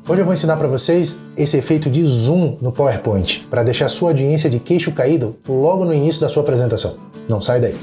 Hoje eu vou ensinar para vocês esse efeito de zoom no PowerPoint, para deixar sua audiência de queixo caído logo no início da sua apresentação. Não sai daí.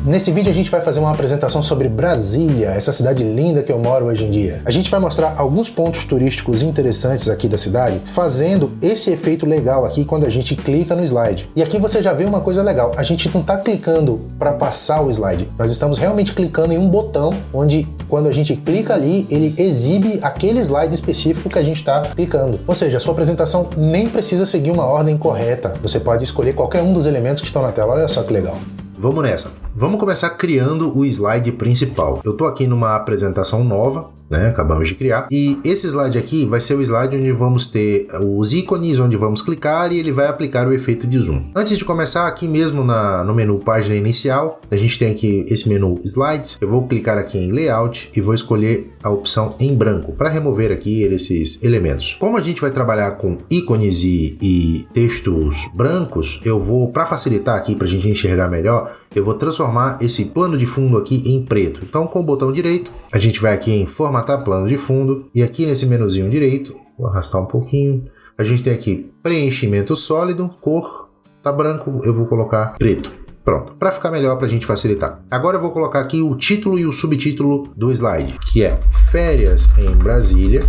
Nesse vídeo a gente vai fazer uma apresentação sobre Brasília, essa cidade linda que eu moro hoje em dia. A gente vai mostrar alguns pontos turísticos interessantes aqui da cidade, fazendo esse efeito legal aqui quando a gente clica no slide. E aqui você já vê uma coisa legal, a gente não está clicando para passar o slide, nós estamos realmente clicando em um botão onde quando a gente clica ali, ele exibe aquele slide específico que a gente está clicando. Ou seja, a sua apresentação nem precisa seguir uma ordem correta, você pode escolher qualquer um dos elementos que estão na tela, olha só que legal. Vamos nessa. Vamos começar criando o slide principal. Eu estou aqui numa apresentação nova, né? Acabamos de criar. E esse slide aqui vai ser o slide onde vamos ter os ícones, onde vamos clicar e ele vai aplicar o efeito de zoom. Antes de começar, aqui mesmo no menu página inicial, a gente tem aqui esse menu slides. Eu vou clicar aqui em layout e vou escolher a opção em branco para remover aqui esses elementos. Como a gente vai trabalhar com ícones e textos brancos, eu vou, para facilitar aqui para a gente enxergar melhor, eu vou transformar esse plano de fundo aqui em preto. Então, com o botão direito, a gente vai aqui em formatar plano de fundo e aqui nesse menuzinho direito, vou arrastar um pouquinho, a gente tem aqui preenchimento sólido, cor, tá branco, eu vou colocar preto. Pronto, para ficar melhor para a gente facilitar. Agora eu vou colocar aqui o título e o subtítulo do slide, que é Férias em Brasília.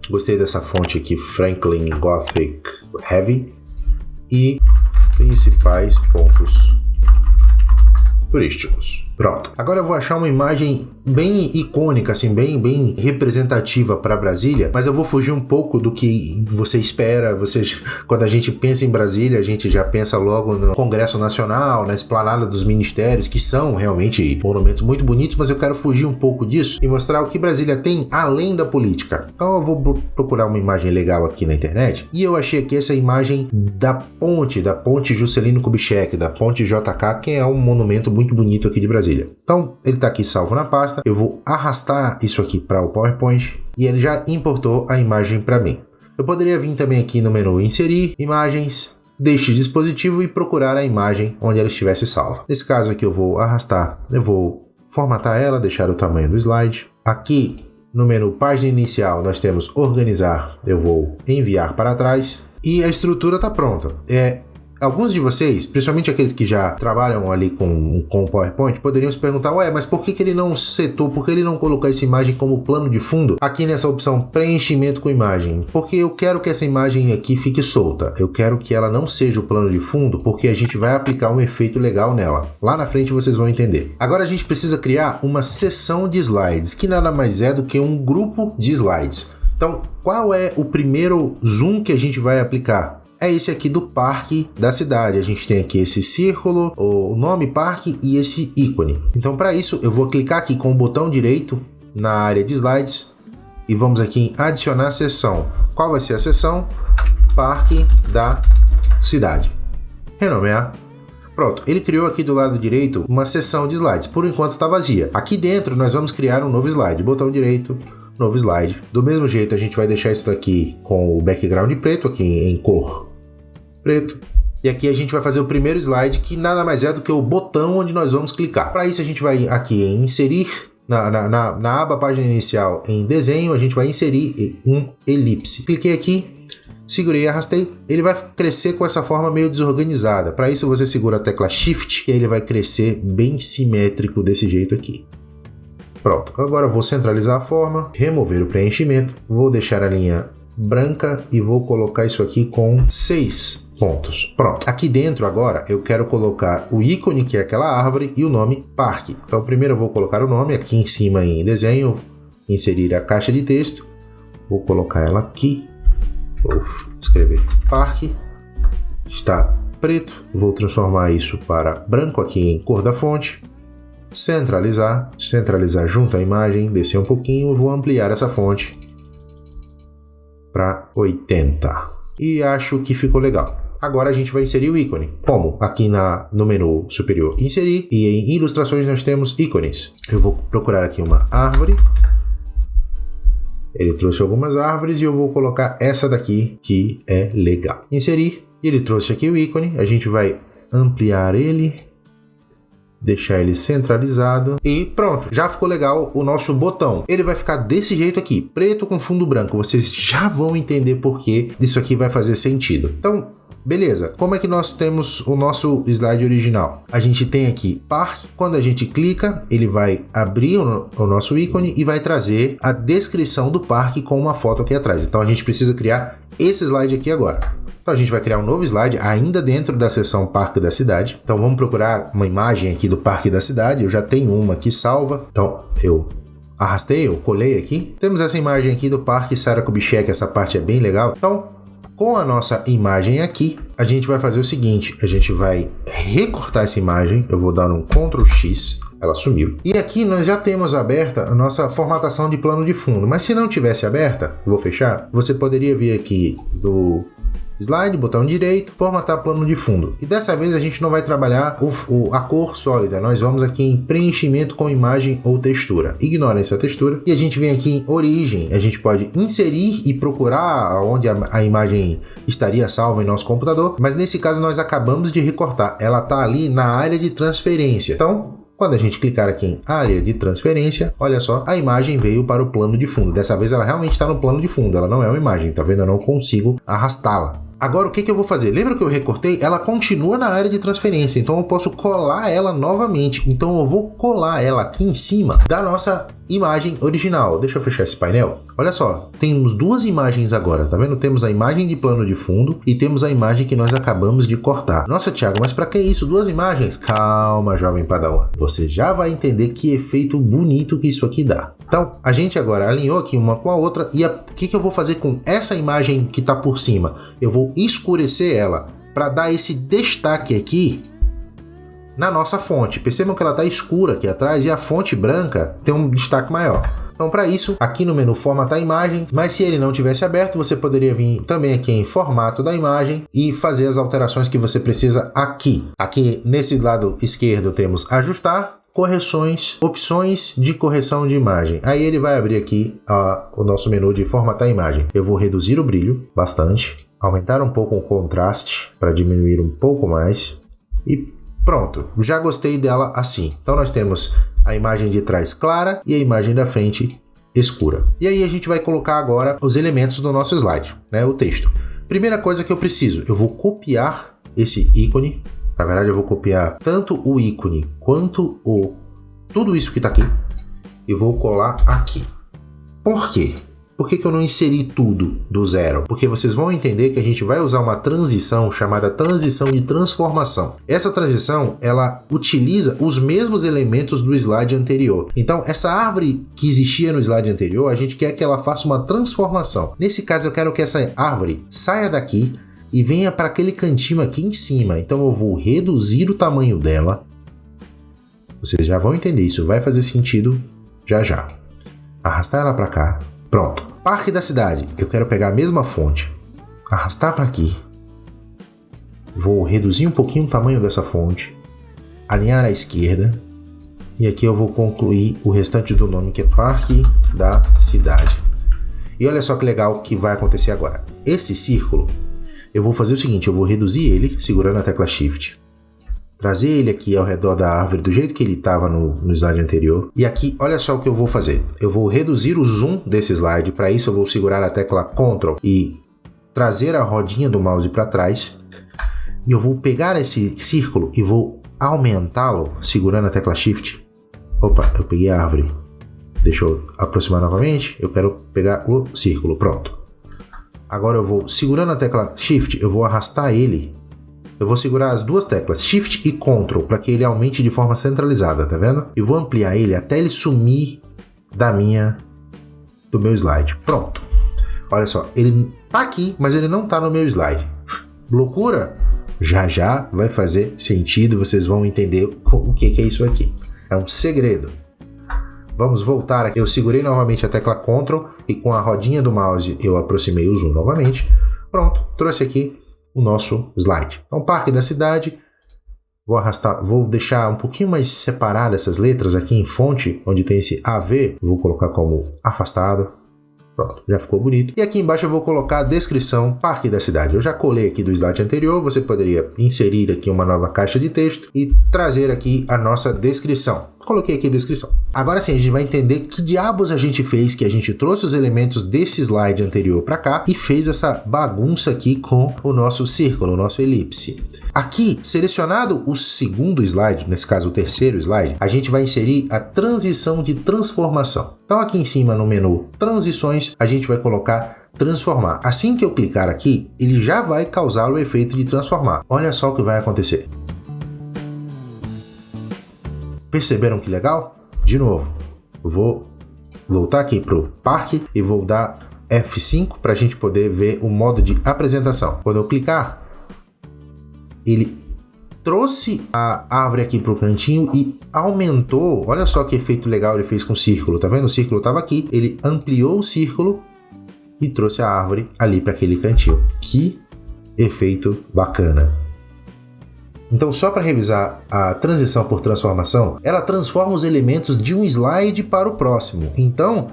Gostei dessa fonte aqui, Franklin Gothic Heavy. E principais pontos turísticos. Pronto. Agora eu vou achar uma imagem bem icônica, assim, bem representativa para Brasília, mas eu vou fugir um pouco do que você espera. Quando a gente pensa em Brasília, a gente já pensa logo no Congresso Nacional, na Esplanada dos Ministérios, que são realmente monumentos muito bonitos, mas eu quero fugir um pouco disso e mostrar o que Brasília tem além da política. Então eu vou procurar uma imagem legal aqui na internet e eu achei aqui essa imagem da ponte Juscelino Kubitschek, da ponte JK, que é um monumento muito bonito aqui de Brasília. Então, ele está aqui salvo na pasta, eu vou arrastar isso aqui para o PowerPoint e ele já importou a imagem para mim. Eu poderia vir também aqui no menu Inserir, Imagens, Deste dispositivo e procurar a imagem onde ela estivesse salva. Nesse caso aqui eu vou arrastar, eu vou formatar ela, deixar o tamanho do slide. Aqui no menu Página Inicial nós temos Organizar, eu vou enviar para trás e a estrutura está pronta. Alguns de vocês, principalmente aqueles que já trabalham ali com o PowerPoint, poderiam se perguntar, mas por que ele não setou, por que ele não colocou essa imagem como plano de fundo aqui nessa opção preenchimento com imagem? Porque eu quero que essa imagem aqui fique solta, eu quero que ela não seja o plano de fundo, porque a gente vai aplicar um efeito legal nela. Lá na frente vocês vão entender. Agora a gente precisa criar uma seção de slides, que nada mais é do que um grupo de slides. Então, qual é o primeiro zoom que a gente vai aplicar? É esse aqui do parque da cidade. A gente tem aqui esse círculo, o nome parque e esse ícone. Então, para isso, eu vou clicar aqui com o botão direito na área de slides e vamos aqui em adicionar seção. Qual vai ser a seção? Parque da cidade. Renomear. Pronto, ele criou aqui do lado direito uma seção de slides. Por enquanto está vazia. Aqui dentro nós vamos criar um novo slide. Botão direito, novo slide. Do mesmo jeito a gente vai deixar isso aqui com o background preto, aqui em cor preto. E aqui a gente vai fazer o primeiro slide, que nada mais é do que o botão onde nós vamos clicar. Para isso a gente vai aqui em inserir, na aba página inicial em desenho, a gente vai inserir um elipse. Cliquei aqui, segurei e arrastei, ele vai crescer com essa forma meio desorganizada. Para isso você segura a tecla Shift e ele vai crescer bem simétrico desse jeito aqui. Pronto, agora eu vou centralizar a forma, remover o preenchimento, vou deixar a linha branca e vou colocar isso aqui com 6 pontos. Pronto, aqui dentro agora eu quero colocar o ícone, que é aquela árvore, e o nome parque. Então primeiro eu vou colocar o nome aqui em cima em desenho, inserir a caixa de texto, vou colocar ela aqui, vou escrever parque, está preto, vou transformar isso para branco aqui em cor da fonte, centralizar junto à imagem, descer um pouquinho, vou ampliar essa fonte para 80 e acho que ficou legal. Agora a gente vai inserir o ícone. Como? Aqui no menu superior inserir e em ilustrações nós temos ícones. Eu vou procurar aqui uma árvore. Ele trouxe algumas árvores e eu vou colocar essa daqui que é legal. Inserir. Ele trouxe aqui o ícone. A gente vai ampliar ele. deixar ele centralizado e pronto, já ficou legal o nosso botão. Ele vai ficar desse jeito aqui, preto com fundo branco. Vocês já vão entender por que isso aqui vai fazer sentido. Então, beleza, como é que nós temos o nosso slide original? A gente tem aqui parque, quando a gente clica, ele vai abrir o nosso ícone e vai trazer a descrição do parque com uma foto aqui atrás. Então a gente precisa criar esse slide aqui agora. Então a gente vai criar um novo slide ainda dentro da seção Parque da Cidade. Então vamos procurar uma imagem aqui do Parque da Cidade. Eu já tenho uma aqui salva. Então eu arrastei, eu colei aqui. Temos essa imagem aqui do Parque Sarah Kubitschek, essa parte é bem legal. Então, com a nossa imagem aqui, a gente vai fazer o seguinte, a gente vai recortar essa imagem. Eu vou dar um Ctrl X, ela sumiu. E aqui nós já temos aberta a nossa formatação de plano de fundo. Mas se não tivesse aberta, vou fechar, você poderia vir aqui do slide, botão direito, formatar plano de fundo. E dessa vez a gente não vai trabalhar a cor sólida, nós vamos aqui em preenchimento com imagem ou textura. Ignora essa textura e a gente vem aqui em origem. A gente pode inserir e procurar onde a imagem estaria salva em nosso computador, mas nesse caso nós acabamos de recortar. Ela está ali na área de transferência. Então, quando a gente clicar aqui em área de transferência, olha só, a imagem veio para o plano de fundo. Dessa vez ela realmente está no plano de fundo, ela não é uma imagem, tá vendo? Eu não consigo arrastá-la. Agora o que eu vou fazer? Lembra que eu recortei? Ela continua na área de transferência, então eu posso colar ela novamente. Então eu vou colar ela aqui em cima da nossa imagem original. Deixa eu fechar esse painel. Olha só, temos duas imagens agora, tá vendo? Temos a imagem de plano de fundo e temos a imagem que nós acabamos de cortar. Nossa, Thiago, mas para que isso? Duas imagens? Calma, jovem padawan. Você já vai entender que efeito bonito que isso aqui dá. Então, a gente agora alinhou aqui uma com a outra e o que eu vou fazer com essa imagem que está por cima? Eu vou escurecer ela para dar esse destaque aqui na nossa fonte. Percebam que ela está escura aqui atrás e a fonte branca tem um destaque maior. Então, para isso, aqui no menu formatar imagem, mas se ele não tivesse aberto, você poderia vir também aqui em formato da imagem e fazer as alterações que você precisa aqui. Aqui nesse lado esquerdo temos ajustar, correções, opções de correção de imagem. Aí ele vai abrir aqui o nosso menu de formatar imagem. Eu vou reduzir o brilho bastante, aumentar um pouco o contraste para diminuir um pouco mais e pronto, já gostei dela assim. Então nós temos a imagem de trás clara e a imagem da frente escura. E aí a gente vai colocar agora os elementos do nosso slide, né? O texto. Primeira coisa que eu preciso, eu vou copiar esse ícone. Na verdade eu vou copiar tanto o ícone quanto tudo isso que está aqui. E vou colar aqui. Por quê? Por que eu não inseri tudo do zero? Porque vocês vão entender que a gente vai usar uma transição chamada transição de transformação. Essa transição, ela utiliza os mesmos elementos do slide anterior. Então, essa árvore que existia no slide anterior, a gente quer que ela faça uma transformação. Nesse caso, eu quero que essa árvore saia daqui e venha para aquele cantinho aqui em cima. Então, eu vou reduzir o tamanho dela. Vocês já vão entender isso, vai fazer sentido já já. Arrastar ela para cá. Pronto. Parque da Cidade. Eu quero pegar a mesma fonte, arrastar para aqui. Vou reduzir um pouquinho o tamanho dessa fonte, alinhar à esquerda. E aqui eu vou concluir o restante do nome, que é Parque da Cidade. E olha só que legal que vai acontecer agora. Esse círculo, eu vou fazer o seguinte, eu vou reduzir ele, segurando a tecla Shift. Trazer ele aqui ao redor da árvore do jeito que ele estava no slide anterior. E aqui, olha só o que eu vou fazer. Eu vou reduzir o zoom desse slide. Para isso, eu vou segurar a tecla Ctrl e trazer a rodinha do mouse para trás. E eu vou pegar esse círculo e vou aumentá-lo segurando a tecla Shift. Opa, eu peguei a árvore. Deixa eu aproximar novamente. Eu quero pegar o círculo. Pronto. Agora eu vou, segurando a tecla Shift, eu vou arrastar ele. Eu vou segurar as duas teclas, Shift e Ctrl, para que ele aumente de forma centralizada, tá vendo? E vou ampliar ele até ele sumir do meu slide. Pronto. Olha só, ele tá aqui, mas ele não tá no meu slide. Loucura? Já já vai fazer sentido, vocês vão entender o que é isso aqui. É um segredo. Vamos voltar aqui. Eu segurei novamente a tecla Ctrl e com a rodinha do mouse eu aproximei o zoom novamente. Pronto, trouxe aqui o nosso slide. Então, Parque da Cidade, vou deixar um pouquinho mais separado essas letras aqui em fonte, onde tem esse AV, vou colocar como afastado. Pronto, já ficou bonito. E aqui embaixo eu vou colocar a descrição Parque da Cidade. Eu já colei aqui do slide anterior, você poderia inserir aqui uma nova caixa de texto e trazer aqui a nossa descrição. Coloquei aqui a descrição. Agora sim, a gente vai entender que diabos a gente fez, que a gente trouxe os elementos desse slide anterior para cá e fez essa bagunça aqui com o nosso círculo, o nosso elipse. Aqui, selecionado o segundo slide, nesse caso o terceiro slide, a gente vai inserir a transição de transformação. Então aqui em cima no menu Transições, a gente vai colocar Transformar. Assim que eu clicar aqui, ele já vai causar o efeito de transformar. Olha só o que vai acontecer. Perceberam que legal? De novo, vou voltar aqui para o parque e vou dar F5 para a gente poder ver o modo de apresentação. Quando eu clicar, ele trouxe a árvore aqui para o cantinho e aumentou. Olha só que efeito legal ele fez com o círculo, tá vendo? O círculo estava aqui, ele ampliou o círculo e trouxe a árvore ali para aquele cantinho. Que efeito bacana! Então, só para revisar, a transição por transformação, ela transforma os elementos de um slide para o próximo. Então,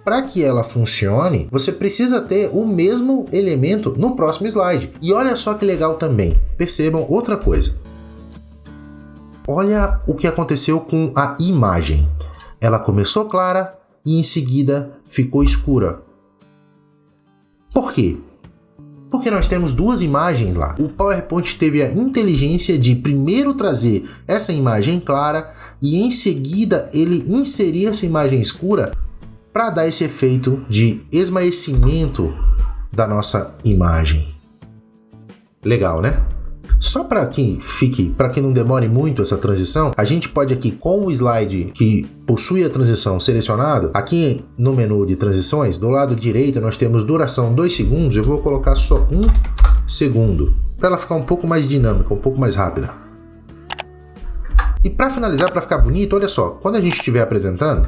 para que ela funcione, você precisa ter o mesmo elemento no próximo slide. E olha só que legal também. Percebam outra coisa. Olha o que aconteceu com a imagem. Ela começou clara e em seguida ficou escura. Por quê? Porque nós temos duas imagens lá. O PowerPoint teve a inteligência de primeiro trazer essa imagem clara e em seguida ele inserir essa imagem escura para dar esse efeito de esmaecimento da nossa imagem. Legal, né? Só para que não demore muito essa transição, a gente pode aqui com o slide que possui a transição selecionado, aqui no menu de transições, do lado direito nós temos duração 2 segundos, eu vou colocar só 1 segundo, para ela ficar um pouco mais dinâmica, um pouco mais rápida. E para finalizar, para ficar bonito, olha só, quando a gente estiver apresentando,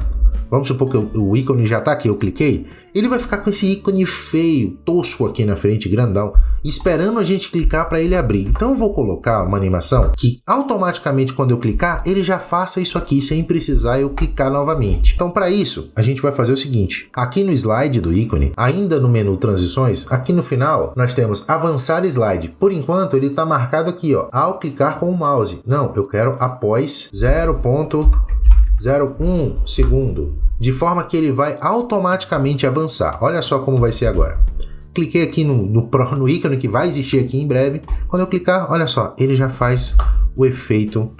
vamos supor que o ícone já está aqui, eu cliquei, ele vai ficar com esse ícone feio, tosco aqui na frente, grandão, esperando a gente clicar para ele abrir. Então eu vou colocar uma animação que automaticamente quando eu clicar, ele já faça isso aqui sem precisar eu clicar novamente. Então para isso, a gente vai fazer o seguinte, aqui no slide do ícone, ainda no menu transições, aqui no final, nós temos avançar slide. Por enquanto ele está marcado aqui, ó, ao clicar com o mouse. Não, eu quero após 0,01 segundo, de forma que ele vai automaticamente avançar. Olha só como vai ser agora. Cliquei aqui no ícone que vai existir aqui em breve. Quando eu clicar, olha só, ele já faz o efeito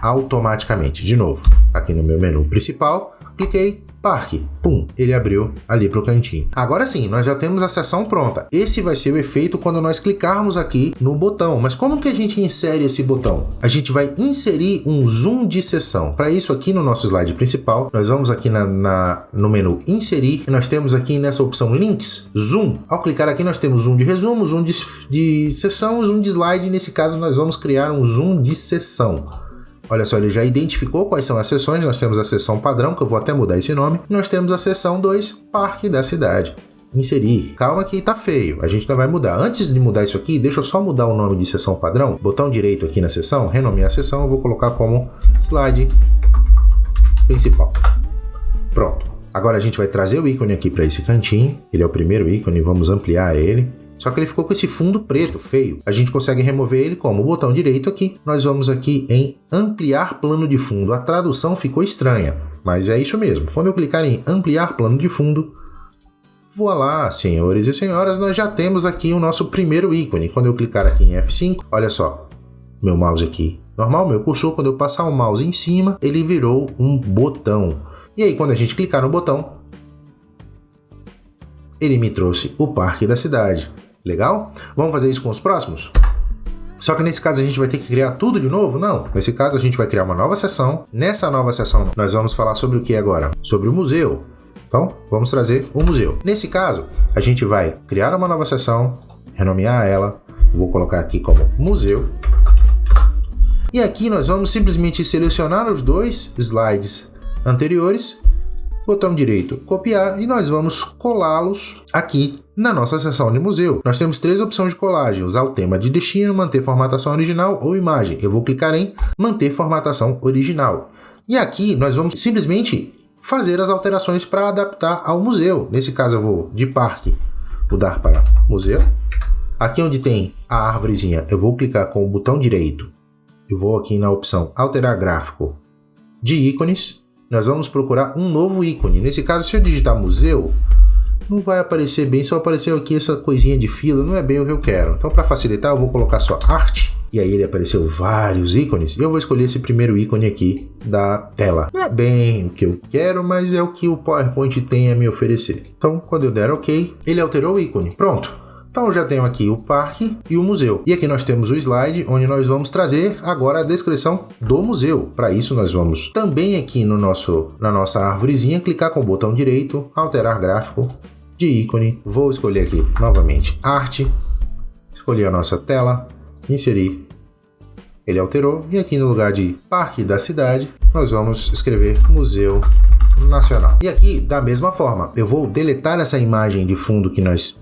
automaticamente. De novo, aqui no meu menu principal, cliquei, parque, pum, ele abriu ali para o cantinho. Agora sim, nós já temos a seção pronta. Esse vai ser o efeito quando nós clicarmos aqui no botão. Mas como que a gente insere esse botão? A gente vai inserir um zoom de sessão. Para isso, aqui no nosso slide principal, nós vamos aqui no menu inserir, e nós temos aqui nessa opção links, zoom. Ao clicar aqui, nós temos zoom de resumo, zoom de sessão, zoom de slide. Nesse caso, nós vamos criar um zoom de sessão. Olha só, ele já identificou quais são as seções. Nós temos a seção padrão, que eu vou até mudar esse nome. Nós temos a seção 2, Parque da Cidade. Inserir. Calma que tá feio, a gente não vai mudar. Antes de mudar isso aqui, deixa eu só mudar o nome de seção padrão. Botão direito aqui na seção, renomear a seção, eu vou colocar como slide principal. Pronto. Agora a gente vai trazer o ícone aqui para esse cantinho. Ele é o primeiro ícone, vamos ampliar ele. Só que ele ficou com esse fundo preto, feio. A gente consegue remover ele como? O botão direito aqui. Nós vamos aqui em ampliar plano de fundo. A tradução ficou estranha, mas é isso mesmo. Quando eu clicar em ampliar plano de fundo, voilá, senhores e senhoras, nós já temos aqui o nosso primeiro ícone. Quando eu clicar aqui em F5, olha só, meu mouse aqui normal, meu cursor, quando eu passar o mouse em cima, ele virou um botão. E aí, quando a gente clicar no botão, ele me trouxe o Parque da Cidade. Legal? Vamos fazer isso com os próximos? Só que nesse caso a gente vai ter que criar tudo de novo? Não. Nesse caso a gente vai criar uma nova seção. Nessa nova seção nós vamos falar sobre o que agora? Sobre o museu. Então, vamos trazer o museu. Nesse caso, a gente vai criar uma nova seção, renomear ela. Vou colocar aqui como museu. E aqui nós vamos simplesmente selecionar os dois slides anteriores, botão direito copiar, e nós vamos colá-los aqui na nossa seção de museu. Nós temos 3 opções de colagem: usar o tema de destino, manter formatação original ou imagem. Eu vou clicar em manter formatação original. E aqui nós vamos simplesmente fazer as alterações para adaptar ao museu. Nesse caso eu vou de parque mudar para museu. Aqui onde tem a árvorezinha, eu vou clicar com o botão direito. Eu vou aqui na opção alterar gráfico de ícones. Nós vamos procurar um novo ícone. Nesse caso, se eu digitar museu, não vai aparecer bem, só apareceu aqui essa coisinha de fila, não é bem o que eu quero. Então, para facilitar, eu vou colocar só arte. E aí ele apareceu vários ícones. E eu vou escolher esse primeiro ícone aqui da tela. Não é bem o que eu quero, mas é o que o PowerPoint tem a me oferecer. Então, quando eu der OK, ele alterou o ícone. Pronto. Então eu já tenho aqui o parque e o museu. E aqui nós temos o slide, onde nós vamos trazer agora a descrição do museu. Para isso nós vamos também aqui na nossa árvorezinha, clicar com o botão direito, alterar gráfico de ícone. Vou escolher aqui novamente arte, escolher a nossa tela, inserir. Ele alterou e aqui no lugar de parque da cidade, nós vamos escrever Museu Nacional. E aqui, da mesma forma, eu vou deletar essa imagem de fundo que nós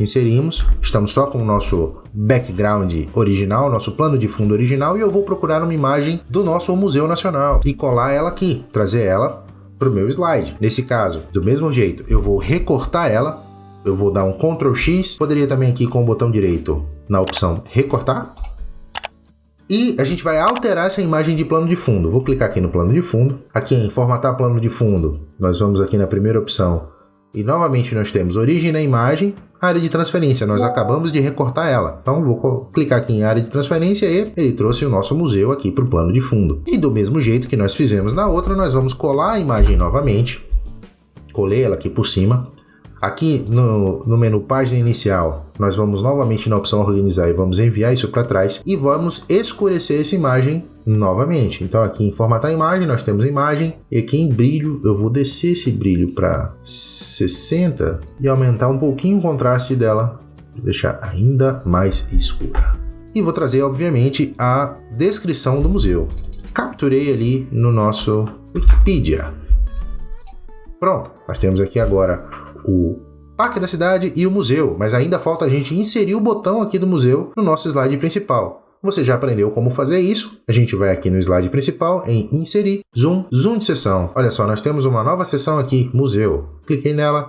inserimos, estamos só com o nosso background original, nosso plano de fundo original, e eu vou procurar uma imagem do nosso Museu Nacional e colar ela aqui, trazer ela para o meu slide. Nesse caso, do mesmo jeito, eu vou recortar ela, eu vou dar um Ctrl X, poderia também aqui com o botão direito na opção recortar, e a gente vai alterar essa imagem de plano de fundo. Vou clicar aqui no plano de fundo, aqui em formatar plano de fundo, nós vamos aqui na primeira opção, e novamente nós temos origem da imagem, área de transferência, nós acabamos de recortar ela. Então vou clicar aqui em área de transferência e ele trouxe o nosso museu aqui para o plano de fundo. E do mesmo jeito que nós fizemos na outra, nós vamos colar a imagem novamente. Colei ela aqui por cima. Aqui no menu página inicial, nós vamos novamente na opção organizar e vamos enviar isso para trás e vamos escurecer essa imagem novamente. Então aqui em formatar a imagem, nós temos a imagem e aqui em brilho, eu vou descer esse brilho para 60 e aumentar um pouquinho o contraste dela, deixar ainda mais escura. E vou trazer, obviamente, a descrição do museu. Capturei ali no nosso Wikipedia. Pronto, nós temos aqui agora o parque da cidade e o museu, mas ainda falta a gente inserir o botão aqui do museu no nosso slide principal. Você já aprendeu como fazer isso? A gente vai aqui no slide principal em inserir, zoom de seção. Olha só, nós temos uma nova seção aqui, museu. Cliquei nela,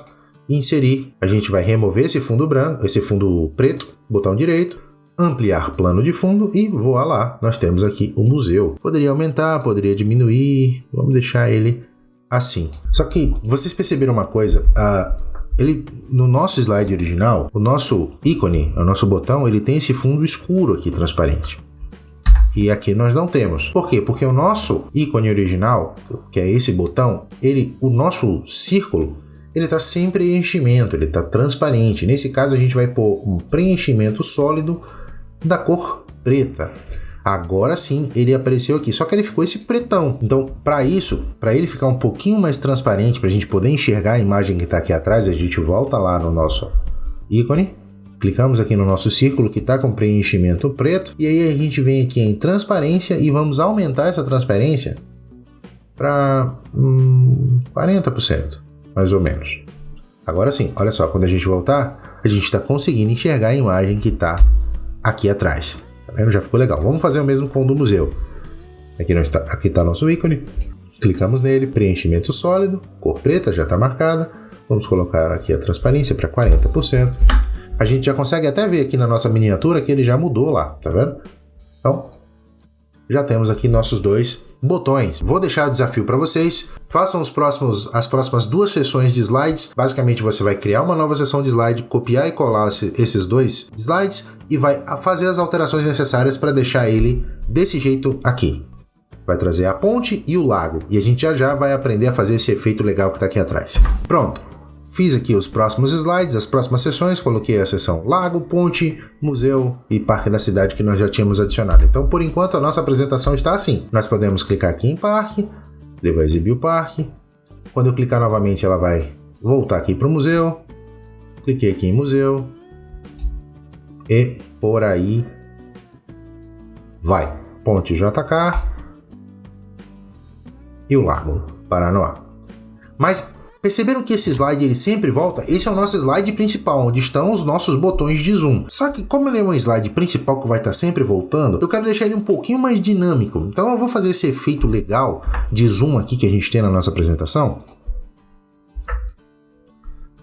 inserir. A gente vai remover esse fundo branco, esse fundo preto, botão direito, ampliar plano de fundo e voar lá. Nós temos aqui o museu. Poderia aumentar, poderia diminuir. Vamos deixar ele assim. Só que vocês perceberam uma coisa? No nosso slide original, o nosso ícone, o nosso botão, ele tem esse fundo escuro aqui, transparente. E aqui nós não temos. Por quê? Porque o nosso ícone original, que é esse botão, o nosso círculo, ele está sem preenchimento, ele está transparente. Nesse caso, a gente vai pôr um preenchimento sólido da cor preta. Agora sim, ele apareceu aqui, só que ele ficou esse pretão. Então, para isso, para ele ficar um pouquinho mais transparente, para a gente poder enxergar a imagem que está aqui atrás, a gente volta lá no nosso ícone, clicamos aqui no nosso círculo que está com preenchimento preto, e aí a gente vem aqui em transparência e vamos aumentar essa transparência para 40%, mais ou menos. Agora sim, olha só, quando a gente voltar, a gente está conseguindo enxergar a imagem que está aqui atrás. Tá vendo? Já ficou legal. Vamos fazer o mesmo com o do museu. Aqui está nosso ícone. Clicamos nele, preenchimento sólido, cor preta, já está marcada. Vamos colocar aqui a transparência para 40%. A gente já consegue até ver aqui na nossa miniatura que ele já mudou lá, tá vendo? Então, já temos aqui nossos dois botões. Vou deixar o desafio para vocês. Façam as próximas 2 sessões de slides. Basicamente, você vai criar uma nova sessão de slide, copiar e colar esses 2 slides e vai fazer as alterações necessárias para deixar ele desse jeito aqui. Vai trazer a ponte e o lago. E a gente já vai aprender a fazer esse efeito legal que está aqui atrás. Pronto. Fiz aqui os próximos slides, as próximas sessões, coloquei a seção Lago, Ponte, Museu e Parque da Cidade que nós já tínhamos adicionado. Então, por enquanto, a nossa apresentação está assim. Nós podemos clicar aqui em Parque, ele vai exibir o parque. Quando eu clicar novamente, ela vai voltar aqui para o museu. Cliquei aqui em Museu. E por aí vai. Ponte JK e o Lago Paranoá. Mas Perceberam que esse slide ele sempre volta? Esse é o nosso slide principal, onde estão os nossos botões de zoom. Só que como ele é um slide principal que vai estar sempre voltando, eu quero deixar ele um pouquinho mais dinâmico. Então eu vou fazer esse efeito legal de zoom aqui que a gente tem na nossa apresentação,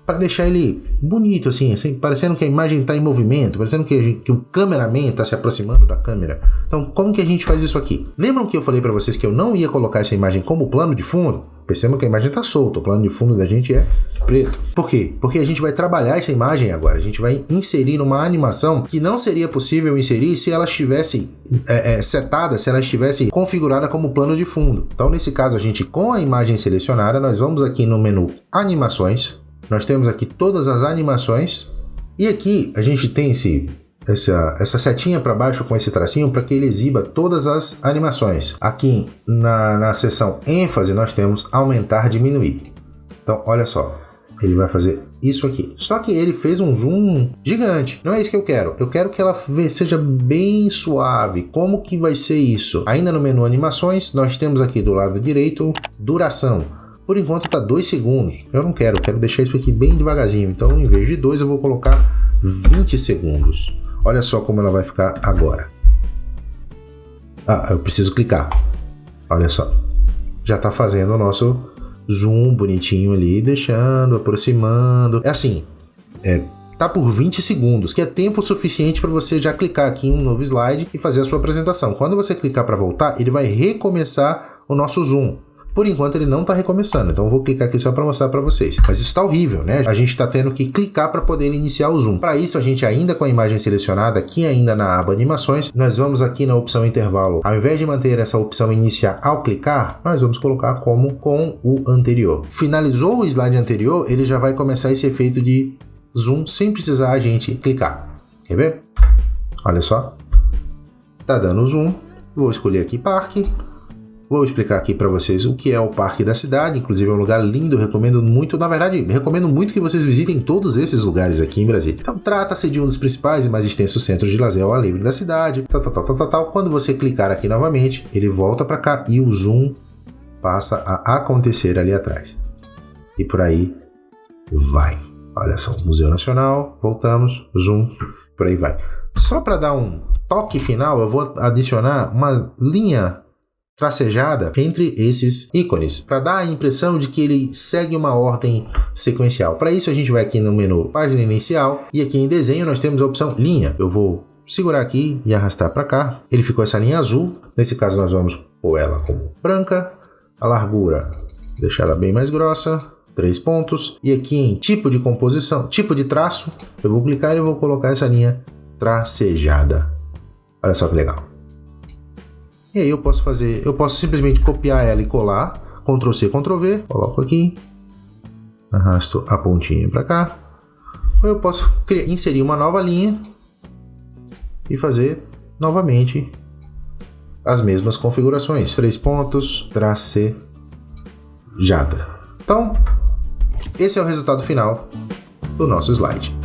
para deixar ele bonito, assim, parecendo que a imagem está em movimento, parecendo que o cameraman está se aproximando da câmera. Então, como que a gente faz isso aqui? Lembram que eu falei para vocês que eu não ia colocar essa imagem como plano de fundo? Percebam que a imagem está solta, o plano de fundo da gente é preto. Por quê? Porque a gente vai trabalhar essa imagem agora, a gente vai inserir uma animação que não seria possível inserir se ela estivesse setada, se ela estivesse configurada como plano de fundo. Então, nesse caso, a gente, com a imagem selecionada, nós vamos aqui no menu Animações. Nós temos aqui todas as animações e aqui a gente tem essa setinha para baixo com esse tracinho para que ele exiba todas as animações. Aqui na seção ênfase nós temos aumentar, diminuir. Então olha só, ele vai fazer isso aqui. Só que ele fez um zoom gigante. Não é isso que eu quero. Eu quero que ela seja bem suave. Como que vai ser isso? Ainda no menu animações nós temos aqui do lado direito duração. Por enquanto está 2 segundos. Eu não quero, eu quero deixar isso aqui bem devagarzinho. Então, em vez de 2, eu vou colocar 20 segundos. Olha só como ela vai ficar agora. Ah, eu preciso clicar. Olha só. Já está fazendo o nosso zoom bonitinho ali, deixando, aproximando. É assim, tá por 20 segundos, que é tempo suficiente para você já clicar aqui em um novo slide e fazer a sua apresentação. Quando você clicar para voltar, ele vai recomeçar o nosso zoom. Por enquanto ele não está recomeçando, então eu vou clicar aqui só para mostrar para vocês. Mas isso está horrível, né? A gente está tendo que clicar para poder iniciar o zoom. Para isso, a gente ainda com a imagem selecionada, aqui ainda na aba animações, nós vamos aqui na opção intervalo. Ao invés de manter essa opção iniciar ao clicar, nós vamos colocar como com o anterior. Finalizou o slide anterior, ele já vai começar esse efeito de zoom sem precisar a gente clicar. Quer ver? Olha só. Tá dando zoom. Vou escolher aqui parque. Vou explicar aqui para vocês o que é o Parque da Cidade, inclusive é um lugar lindo, recomendo muito, na verdade, recomendo muito que vocês visitem todos esses lugares aqui em Brasília. Então, trata-se de um dos principais e mais extensos centros de lazer ao ar livre da cidade, tal. Quando você clicar aqui novamente, ele volta para cá e o zoom passa a acontecer ali atrás. E por aí vai. Olha só, Museu Nacional, voltamos, zoom, por aí vai. Só para dar um toque final, eu vou adicionar uma linha tracejada entre esses ícones, para dar a impressão de que ele segue uma ordem sequencial. Para isso a gente vai aqui no menu Página Inicial e aqui em Desenho nós temos a opção Linha. Eu vou segurar aqui e arrastar para cá. Ele ficou essa linha azul. Nesse caso nós vamos pôr ela como branca. A largura, deixar ela bem mais grossa. 3 pontos. E aqui em Tipo de Composição, Tipo de Traço, eu vou clicar e eu vou colocar essa linha tracejada. Olha só que legal. E aí eu posso simplesmente copiar ela e colar, Ctrl C, Ctrl V, coloco aqui, arrasto a pontinha para cá, ou eu posso inserir uma nova linha e fazer novamente as mesmas configurações, 3 pontos, tracejada. Então, esse é o resultado final do nosso slide.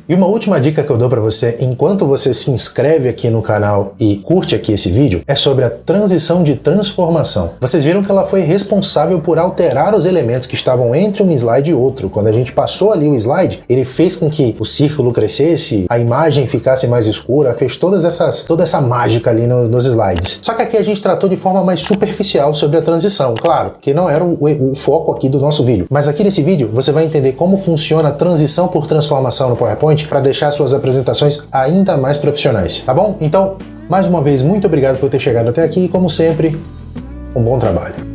E uma última dica que eu dou para você enquanto você se inscreve aqui no canal e curte aqui esse vídeo é sobre a transição de transformação. Vocês viram que ela foi responsável por alterar os elementos que estavam entre um slide e outro. Quando a gente passou ali o slide, ele fez com que o círculo crescesse, a imagem ficasse mais escura, fez toda essa mágica ali nos slides. Só que aqui a gente tratou de forma mais superficial sobre a transição, claro, que não era o foco aqui do nosso vídeo. Mas aqui nesse vídeo você vai entender como funciona a transição por transformação no PowerPoint para deixar suas apresentações ainda mais profissionais, tá bom? Então, mais uma vez, muito obrigado por ter chegado até aqui e, como sempre, um bom trabalho.